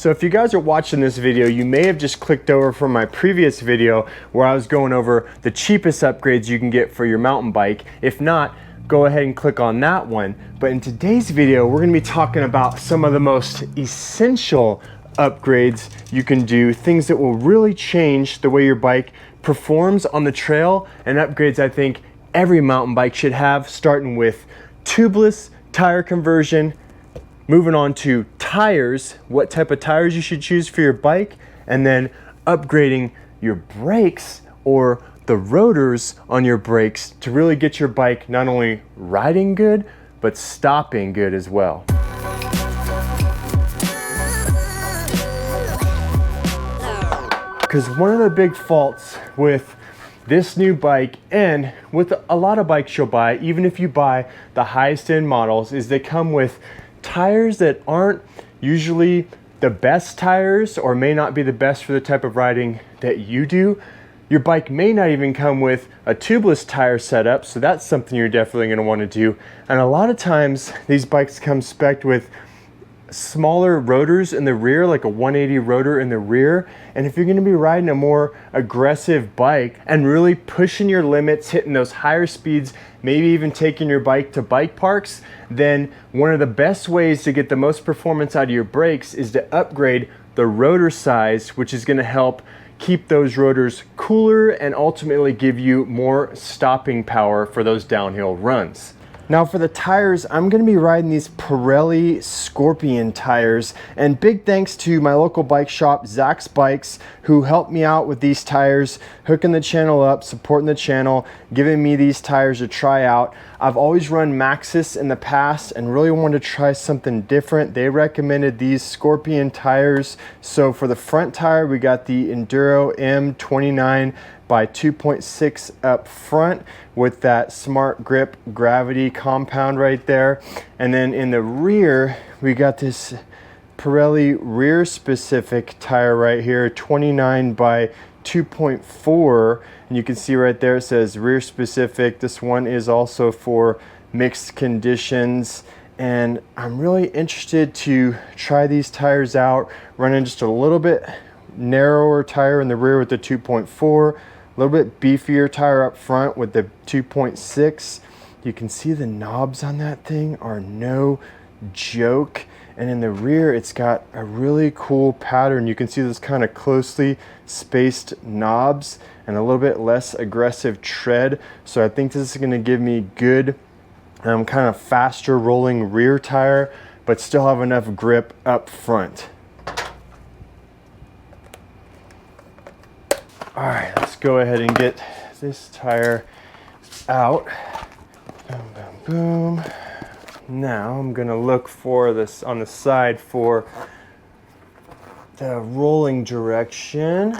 So if you guys are watching this video, you may have just clicked over from my previous video where I was going over the cheapest upgrades you can get for your mountain bike. If not, go ahead and click on that one. But in today's video, we're gonna be talking about some of the most essential upgrades you can do, things that will really change the way your bike performs on the trail, and upgrades I think every mountain bike should have, starting with tubeless tire conversion, moving on to tires, what type of tires you should choose for your bike, and then upgrading your brakes or the rotors on your brakes to really get your bike not only riding good, but stopping good as well. Because one of the big faults with this new bike, and with a lot of bikes you'll buy, even if you buy the highest end models, is they come with tires that aren't usually the best tires, or may not be the best for the type of riding that you do. Your bike may not even come with a tubeless tire setup, so that's something you're definitely going to want to do. And a lot of times these bikes come spec'd with smaller rotors in the rear, like a 180 rotor in the rear. And if you're going to be riding a more aggressive bike and really pushing your limits, hitting those higher speeds, maybe even taking your bike to bike parks, then one of the best ways to get the most performance out of your brakes is to upgrade the rotor size, which is going to help keep those rotors cooler and ultimately give you more stopping power for those downhill runs. Now for the tires, I'm going to be riding these Pirelli Scorpion tires, and big thanks to my local bike shop, Zach's Bikes, who helped me out with these tires, hooking the channel up, supporting the channel, giving me these tires to try out. I've always run Maxxis in the past and really wanted to try something different. They recommended these Scorpion tires. So for the front tire, we got the Enduro M29 by 2.6 up front with that Smart Grip Gravity compound right there. And then in the rear, we got this Pirelli rear specific tire right here, 29 by 2.4. And you can see right there, it says rear specific. This one is also for mixed conditions. And I'm really interested to try these tires out, running just a little bit narrower tire in the rear with the 2.4, a little bit beefier tire up front with the 2.6. You can see the knobs on that thing are no joke. And in the rear, it's got a really cool pattern. You can see those kind of closely spaced knobs and a little bit less aggressive tread. So I think this is gonna give me good, kind of faster rolling rear tire, but still have enough grip up front. All right, let's go ahead and get this tire out. Boom, boom, boom. Now I'm gonna look for this on the side for the rolling direction.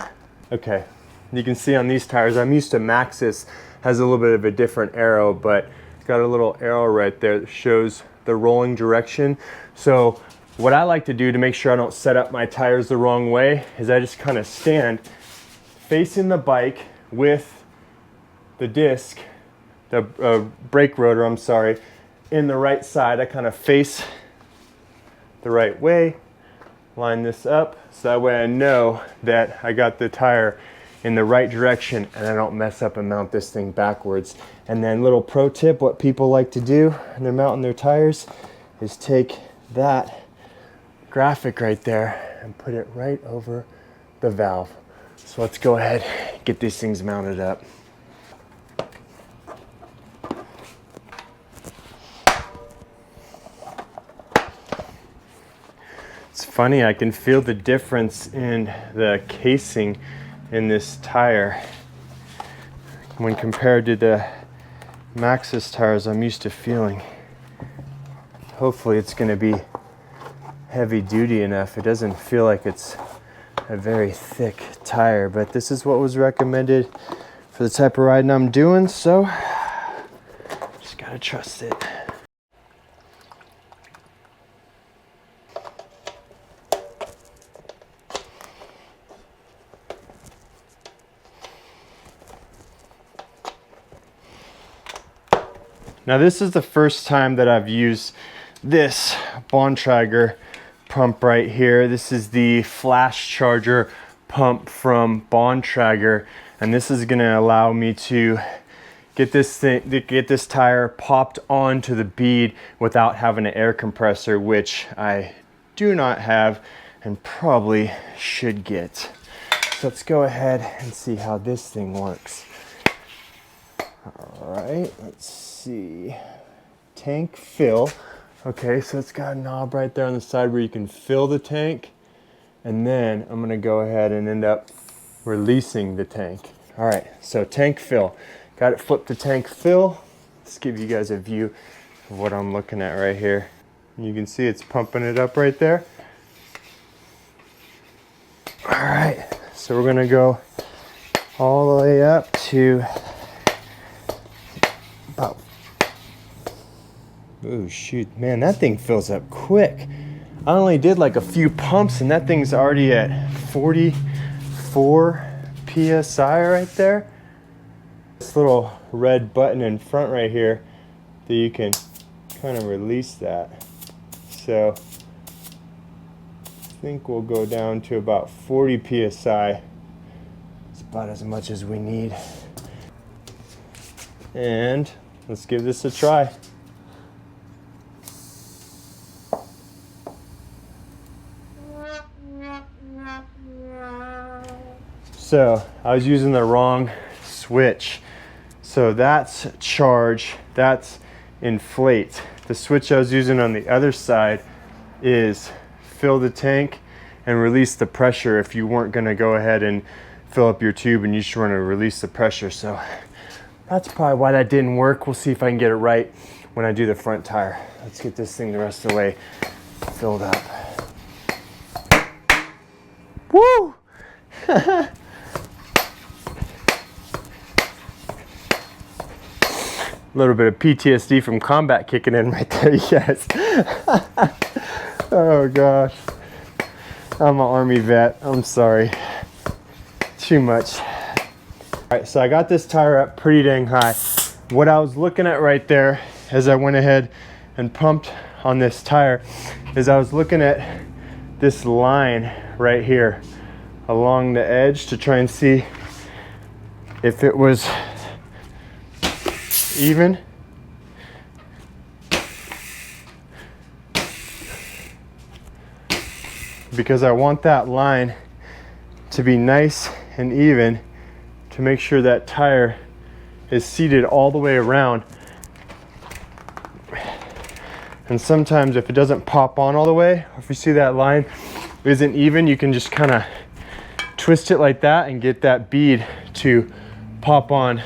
Okay, you can see on these tires, I'm used to Maxxis, has a little bit of a different arrow, but it's got a little arrow right there that shows the rolling direction. So what I like to do to make sure I don't set up my tires the wrong way is I just kind of stand facing the bike with the disc, the brake rotor, I'm sorry, in the right side. I kind of face the right way, line this up, so that way I know that I got the tire in the right direction and I don't mess up and mount this thing backwards. And then little pro tip, what people like to do when they're mounting their tires is take that graphic right there and put it right over the valve. So let's go ahead and get these things mounted up. It's funny, I can feel the difference in the casing in this tire when compared to the Maxxis tires I'm used to feeling. Hopefully it's going to be heavy duty enough. It doesn't feel like it's a very thick tire, but this is what was recommended for the type of riding I'm doing, so just gotta trust it. Now this is the first time that I've used this Bontrager pump right here. This is the flash charger pump from Bontrager, and this is gonna allow me to get this tire popped onto the bead without having an air compressor, which I do not have and probably should get. So let's go ahead and see how this thing works. All right, let's see. Tank fill. Okay, so it's got a knob right there on the side where you can fill the tank, and then I'm gonna go ahead and end up releasing the tank. All right, so tank fill. Got it flipped to tank fill. Let's give you guys a view of what I'm looking at right here. You can see it's pumping it up right there. All right, so we're gonna go all the way up to about, oh shoot, man, that thing fills up quick. I only did like a few pumps and that thing's already at 44 PSI right there. This little red button in front right here that you can kind of release that. So I think we'll go down to about 40 PSI. It's about as much as we need. And let's give this a try. So I was using the wrong switch. So that's charge, that's inflate. The switch I was using on the other side is fill the tank and release the pressure if you weren't gonna go ahead and fill up your tube and you just wanna release the pressure. So that's probably why that didn't work. We'll see if I can get it right when I do the front tire. Let's get this thing the rest of the way filled up. Woo! A little bit of PTSD from combat kicking in right there, yes. Oh gosh. I'm an Army vet, I'm sorry. Too much. All right, so I got this tire up pretty dang high. What I was looking at right there as I went ahead and pumped on this tire is I was looking at this line right here along the edge to try and see if it was even. Because I want that line to be nice and even to make sure that tire is seated all the way around. And sometimes if it doesn't pop on all the way, or if you see that line isn't even, you can just kind of twist it like that and get that bead to pop on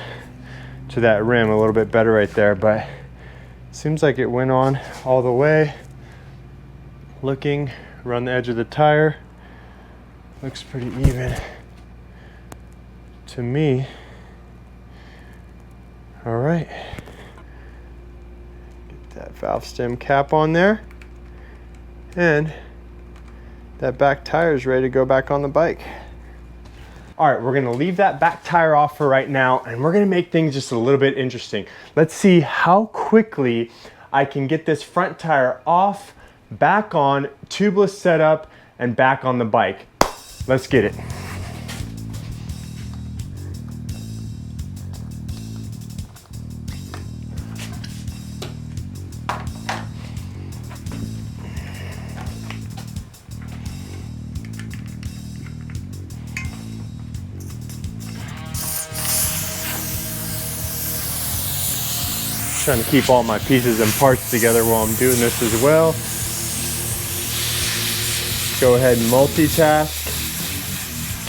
to that rim a little bit better right there. But it seems like it went on all the way. Looking around the edge of the tire, looks pretty even to me. All right, get that valve stem cap on there, and that back tire is ready to go back on the bike. All right, we're gonna leave that back tire off for right now, and we're gonna make things just a little bit interesting. Let's see how quickly I can get this front tire off, back on, tubeless setup, and back on the bike. Let's get it. Trying to keep all my pieces and parts together while I'm doing this as well. Go ahead and multitask.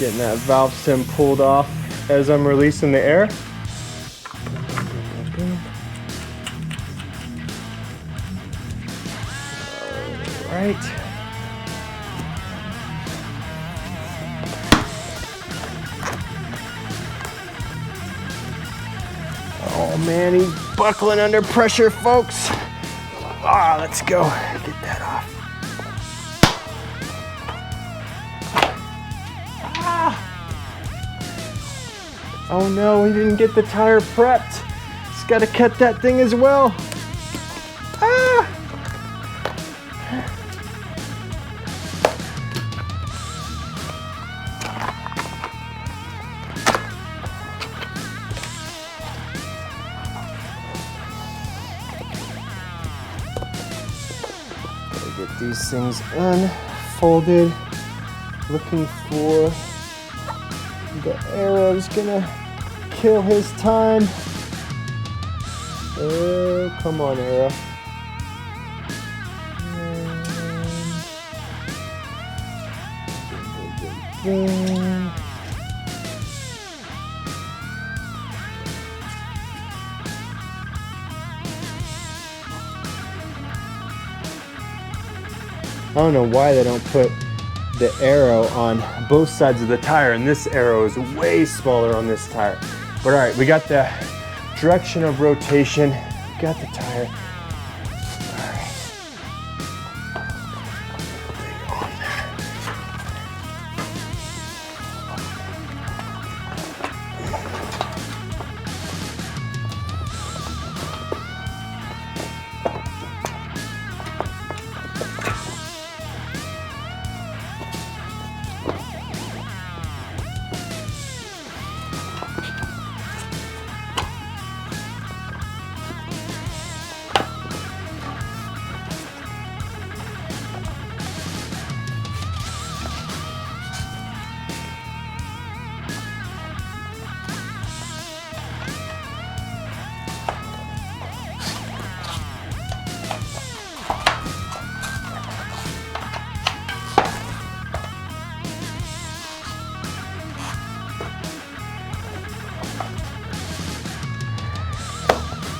Getting that valve stem pulled off as I'm releasing the air. All right. Oh man, he's buckling under pressure, folks. Ah, let's go. Get that off. Ah. Oh no, he didn't get the tire prepped. He's got to cut that thing as well. Ah. these things unfolded, looking for the arrow's gonna kill his time. Oh, come on, arrow. And I don't know why they don't put the arrow on both sides of the tire, and this arrow is way smaller on this tire. But all right, we got the direction of rotation, we got the tire. All right. On there.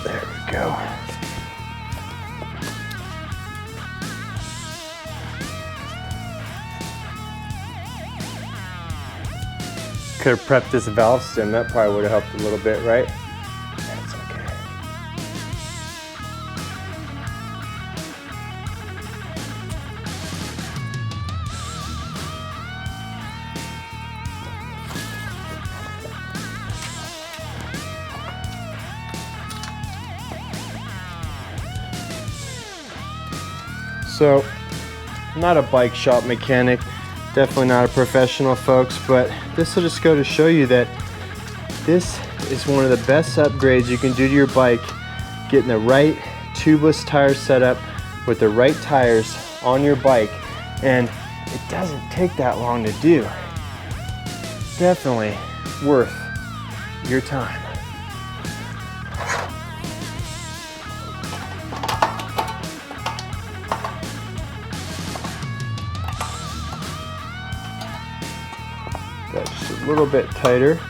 There we go. Could have prepped this valve stem, that probably would have helped a little bit, right? That's okay. So, I'm not a bike shop mechanic, definitely not a professional, folks, but this will just go to show you that this is one of the best upgrades you can do to your bike, getting the right tubeless tire setup with the right tires on your bike, and it doesn't take that long to do. Definitely worth your time. That's just a little bit tighter.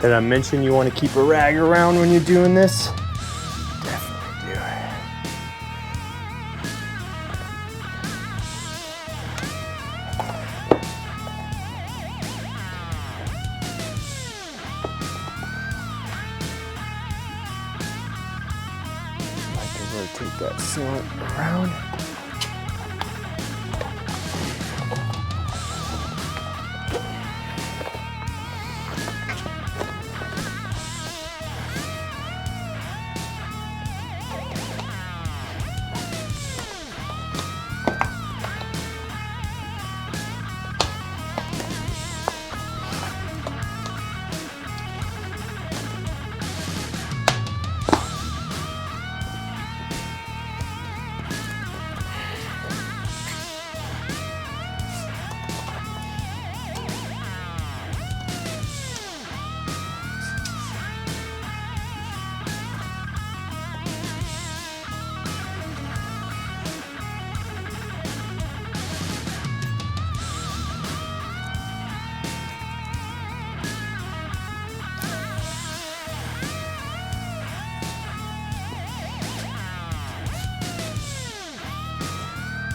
Did I mention you want to keep a rag around when you're doing this? Definitely do. I can rotate that sealant around.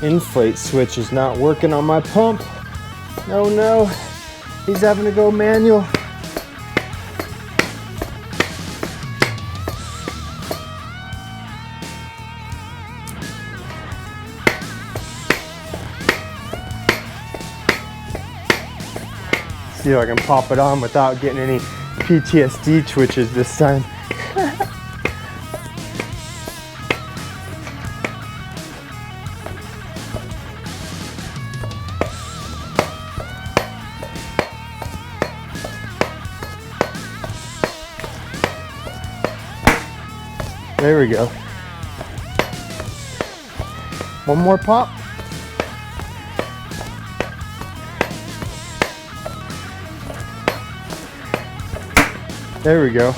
inflate switch is not working on my pump. Oh no, he's having to go manual. See if I can pop it on without getting any PTSD twitches this time. There we go. One more pop. There we go.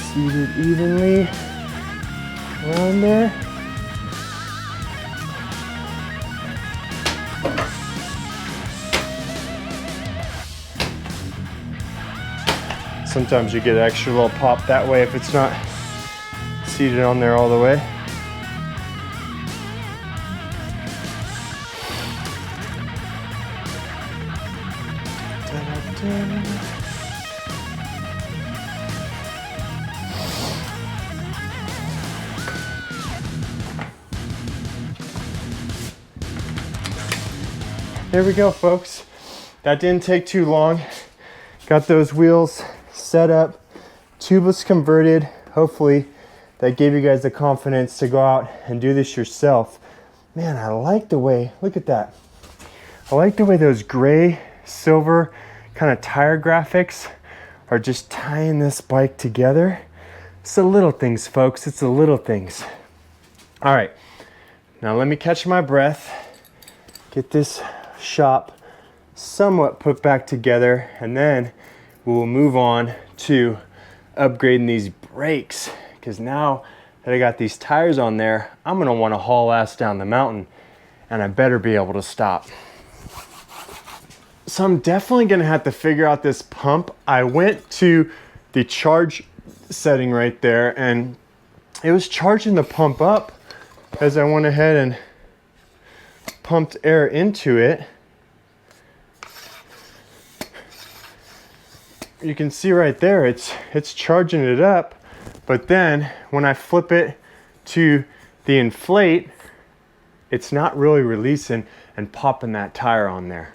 Seated evenly around there. Sometimes you get an extra little pop that way if it's not seated on there all the way. There we go, folks. That didn't take too long. Got those wheels set up, tubeless converted. Hopefully that gave you guys the confidence to go out and do this yourself. Man, I like the way, look at that. I like the way those gray, silver kind of tire graphics are just tying this bike together. It's the little things, folks, it's the little things. All right, now let me catch my breath, get this shop somewhat put back together, and then we will move on to upgrading these brakes, because now that I got these tires on there, I'm gonna wanna haul ass down the mountain, and I better be able to stop. So I'm definitely gonna have to figure out this pump. I went to the charge setting right there, and it was charging the pump up as I went ahead and pumped air into it. You can see right there, it's charging it up, but then when I flip it to the inflate, it's not really releasing and popping that tire on there.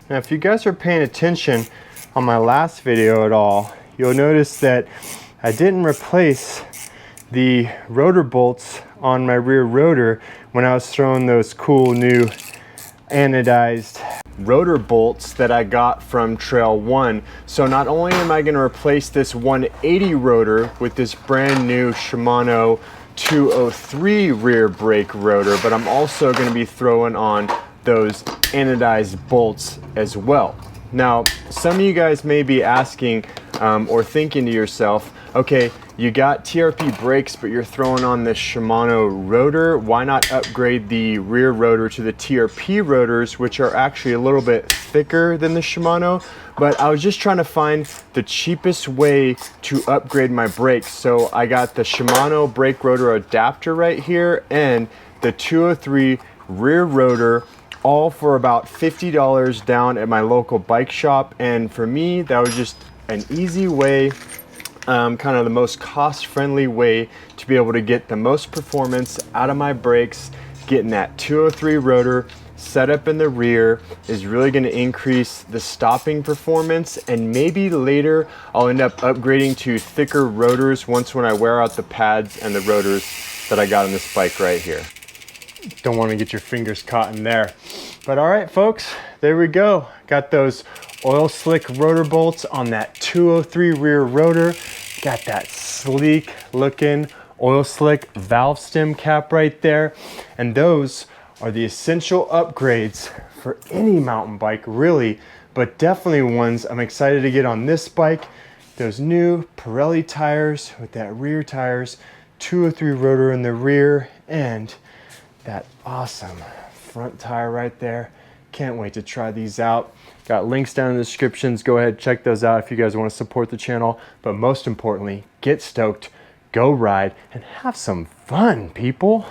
Now, if you guys are paying attention on my last video at all, you'll notice that I didn't replace the rotor bolts on my rear rotor when I was throwing those cool new anodized rotor bolts that I got from Trail 1. So not only am I going to replace this 180 rotor with this brand new Shimano 203 rear brake rotor, but I'm also going to be throwing on those anodized bolts as well. Now, some of you guys may be asking or thinking to yourself, okay, you got TRP brakes, but you're throwing on this Shimano rotor. Why not upgrade the rear rotor to the TRP rotors, which are actually a little bit thicker than the Shimano? But I was just trying to find the cheapest way to upgrade my brakes. So I got the Shimano brake rotor adapter right here and the 203 rear rotor, all for about $50 down at my local bike shop. And for me, that was just an easy way, kind of the most cost-friendly way to be able to get the most performance out of my brakes. Getting that 203 rotor set up in the rear is really going to increase the stopping performance, and maybe later I'll end up upgrading to thicker rotors once when I wear out the pads and the rotors that I got on this bike right here. Don't want to get your fingers caught in there. But all right, folks, there we go. Got those oil slick rotor bolts on that 203 rear rotor. Got that sleek looking oil slick valve stem cap right there. And those are the essential upgrades for any mountain bike, really, but definitely ones I'm excited to get on this bike. Those new Pirelli tires with that rear tires, 203 rotor in the rear, and that awesome front tire right there. can't wait to try these out. Got links down in the descriptions. Go ahead, check those out if you guys want to support the channel. But most importantly, get stoked, go ride, and have some fun, people.